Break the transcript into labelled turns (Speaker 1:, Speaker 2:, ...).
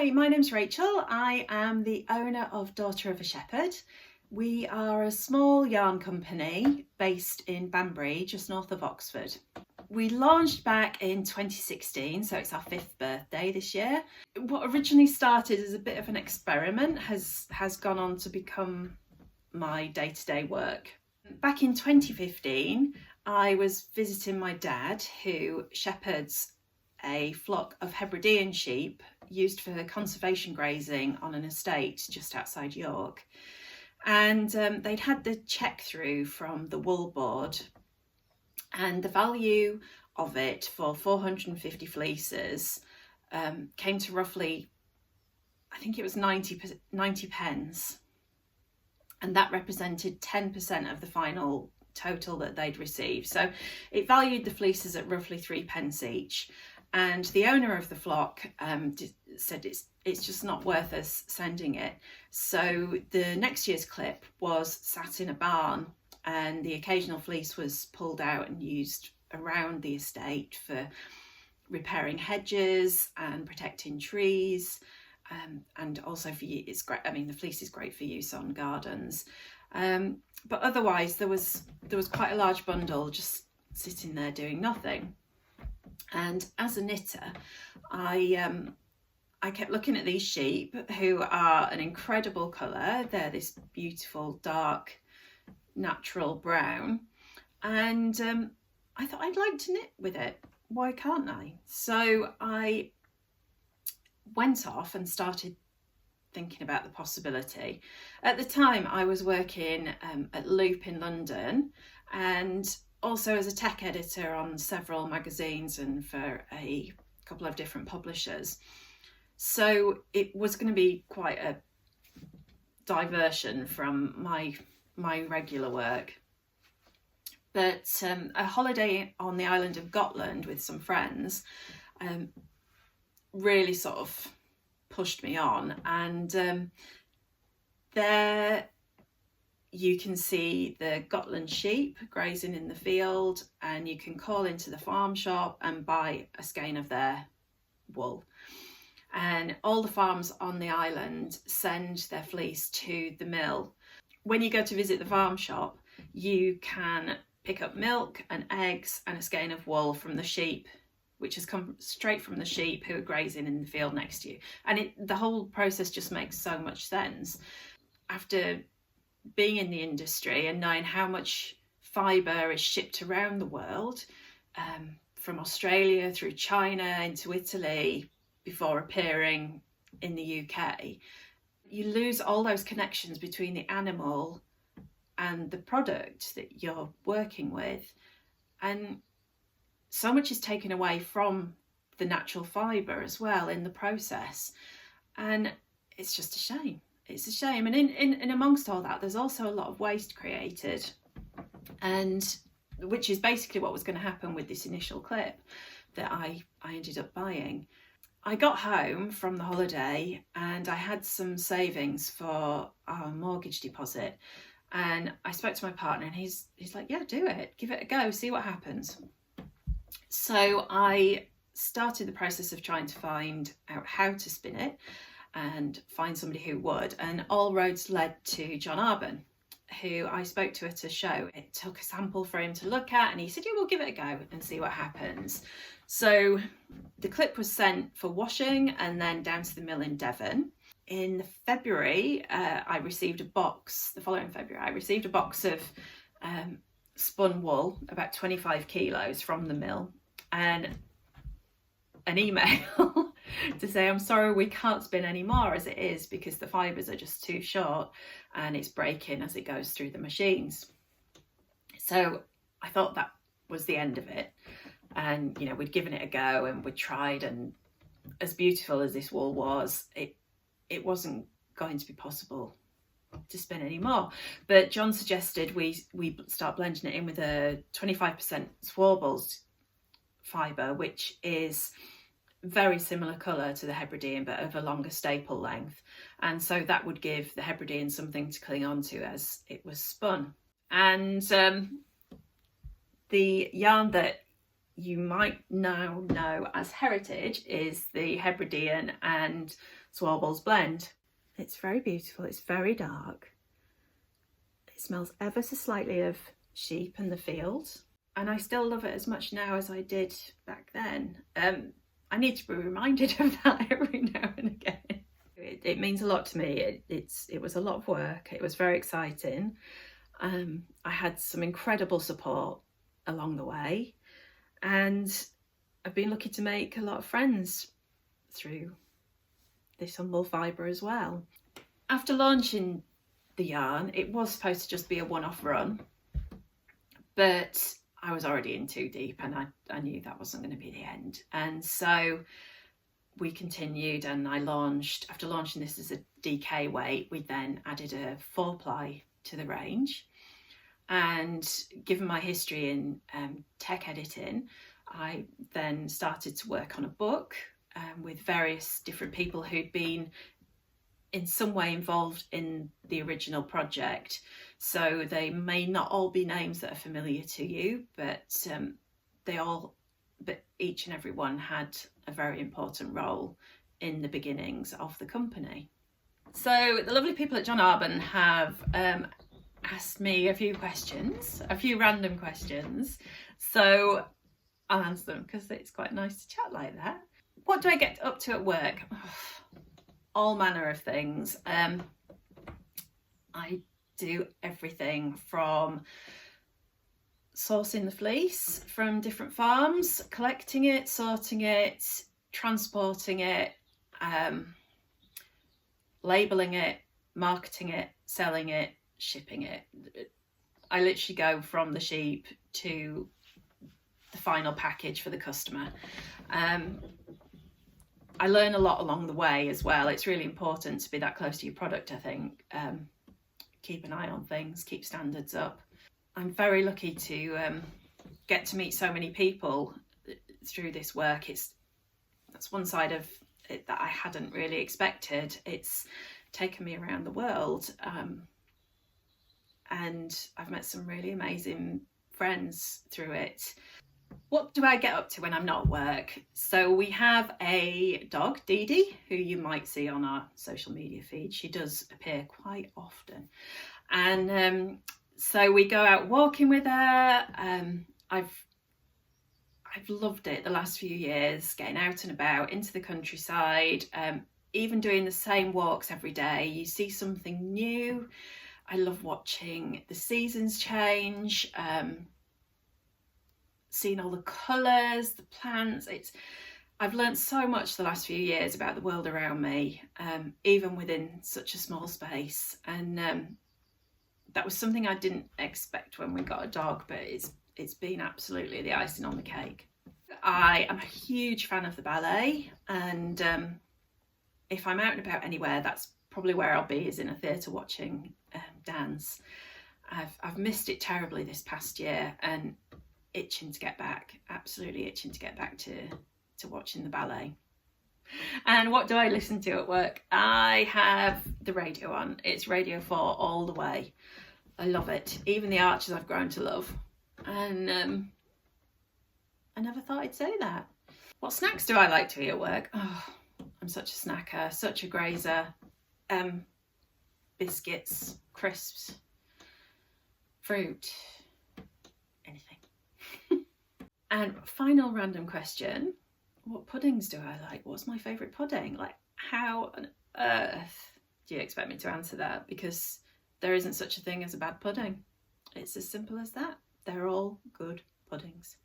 Speaker 1: Hi, my name's Rachel. I am the owner of Daughter of a Shepherd. We are a small yarn company based in Banbury, just north of Oxford. We launched back in 2016, so it's our 5th birthday this year. What originally started as a bit of an experiment has gone on to become my day-to-day work. Back in 2015, I was visiting my dad, who shepherds a flock of Hebridean sheep used for conservation grazing on an estate just outside York. And they'd had the check through from the wool board, and the value of it for 450 fleeces came to roughly, I think it was 90 pence. And that represented 10% of the final total that they'd received. So it valued the fleeces at roughly 3 pence each. And the owner of the flock said it's just not worth us sending it. So the next year's clip was sat in a barn, and the occasional fleece was pulled out and used around the estate for repairing hedges and protecting trees. And also for you, it's great. I mean, the fleece is great for use on gardens. But otherwise, there was quite a large bundle just sitting there doing nothing. And as a knitter, I kept looking at these sheep, who are an incredible colour. They're this beautiful, dark, natural brown. And I thought I'd like to knit with it. Why can't I? So I went off and started thinking about the possibility. At the time, I was working at Loop in London, and also as a tech editor on several magazines and for a couple of different publishers. So it was going to be quite a diversion from my regular work. But a holiday on the island of Gotland with some friends really sort of pushed me on, and there you can see the Gotland sheep grazing in the field, and you can call into the farm shop and buy a skein of their wool. And all the farms on the island send their fleece to the mill. When you go to visit the farm shop, you can pick up milk and eggs and a skein of wool from the sheep, which has come straight from the sheep who are grazing in the field next to you. And the whole process just makes so much sense. After being in the industry and knowing how much fibre is shipped around the world, from Australia through China into Italy before appearing in the UK, you lose all those connections between the animal and the product that you're working with. And so much is taken away from the natural fibre as well in the process. And it's just a shame. It's a shame. And in amongst all that, there's also a lot of waste created, and which is basically what was going to happen with this initial clip that I ended up buying. I got home from the holiday and I had some savings for our mortgage deposit. And I spoke to my partner, and he's like, yeah, do it. Give it a go. See what happens. So I started the process of trying to find out how to spin it and find somebody who would, and all roads led to John Arbon, who I spoke to at a show. It took a sample for him to look at, and he said, yeah, we'll give it a go and see what happens. So the clip was sent for washing and then down to the mill in Devon. In February, I received a box, the following February, I received a box of spun wool, about 25 kilos from the mill, and an email to say, I'm sorry, we can't spin any more as it is, because the fibres are just too short and it's breaking as it goes through the machines. So I thought that was the end of it. And, you know, we'd given it a go and we'd tried, and as beautiful as this wool was, it wasn't going to be possible to spin anymore. But John suggested we start blending it in with a 25% Swarbles fibre, which is very similar colour to the Hebridean but of a longer staple length, and so that would give the Hebridean something to cling on to as it was spun. And the yarn that you might now know as Heritage is the Hebridean and Swarbles blend. It's very beautiful, it's very dark. It smells ever so slightly of sheep and the field, and I still love it as much now as I did back then. I need to be reminded of that every now and again. It means a lot to me. It was a lot of work. It was very exciting. I had some incredible support along the way, and I've been lucky to make a lot of friends through this humble fibre as well. After launching the yarn, it was supposed to just be a one-off run, but I was already in too deep, and I knew that wasn't going to be the end. And so we continued, and I launched, after launching this as a DK weight, we then added a 4-ply to the range. And given my history in tech editing, I then started to work on a book with various different people who'd been in some way involved in the original project. So they may not all be names that are familiar to you, but each and every one had a very important role in the beginnings of the company. So the lovely people at John Arbon have asked me a few random questions. So I'll answer them because it's quite nice to chat like that. What do I get up to at work? All manner of things. I do everything from sourcing the fleece from different farms, collecting it, sorting it, transporting it, labelling it, marketing it, selling it, shipping it. I literally go from the sheep to the final package for the customer. I learn a lot along the way as well. It's really important to be that close to your product, I think. Keep an eye on things, keep standards up. I'm very lucky to get to meet so many people through this work. That's one side of it that I hadn't really expected. It's taken me around the world, and I've met some really amazing friends through it. What do I get up to when I'm not at work? So we have a dog, Dee Dee, who you might see on our social media feed. She does appear quite often. And so we go out walking with her. I've loved it the last few years, getting out and about into the countryside, even doing the same walks every day. You see something new. I love watching the seasons change, seeing all the colours, the plants. I've learned so much the last few years about the world around me, even within such a small space. And that was something I didn't expect when we got a dog, but it's been absolutely the icing on the cake. I am a huge fan of the ballet, and if I'm out and about anywhere, that's probably where I'll be, is in a theatre watching dance. I've missed it terribly this past year, and itching to get back, absolutely itching to get back to watching the ballet. And what do I listen to at work? I have the radio on. It's Radio 4 all the way. I love it. Even the Archers I've grown to love. And I never thought I'd say that. What snacks do I like to eat at work? Oh, I'm such a snacker, such a grazer. Biscuits, crisps, fruit, anything. And final random question. What puddings do I like? What's my favourite pudding? Like, how on earth do you expect me to answer that? Because there isn't such a thing as a bad pudding. It's as simple as that. They're all good puddings.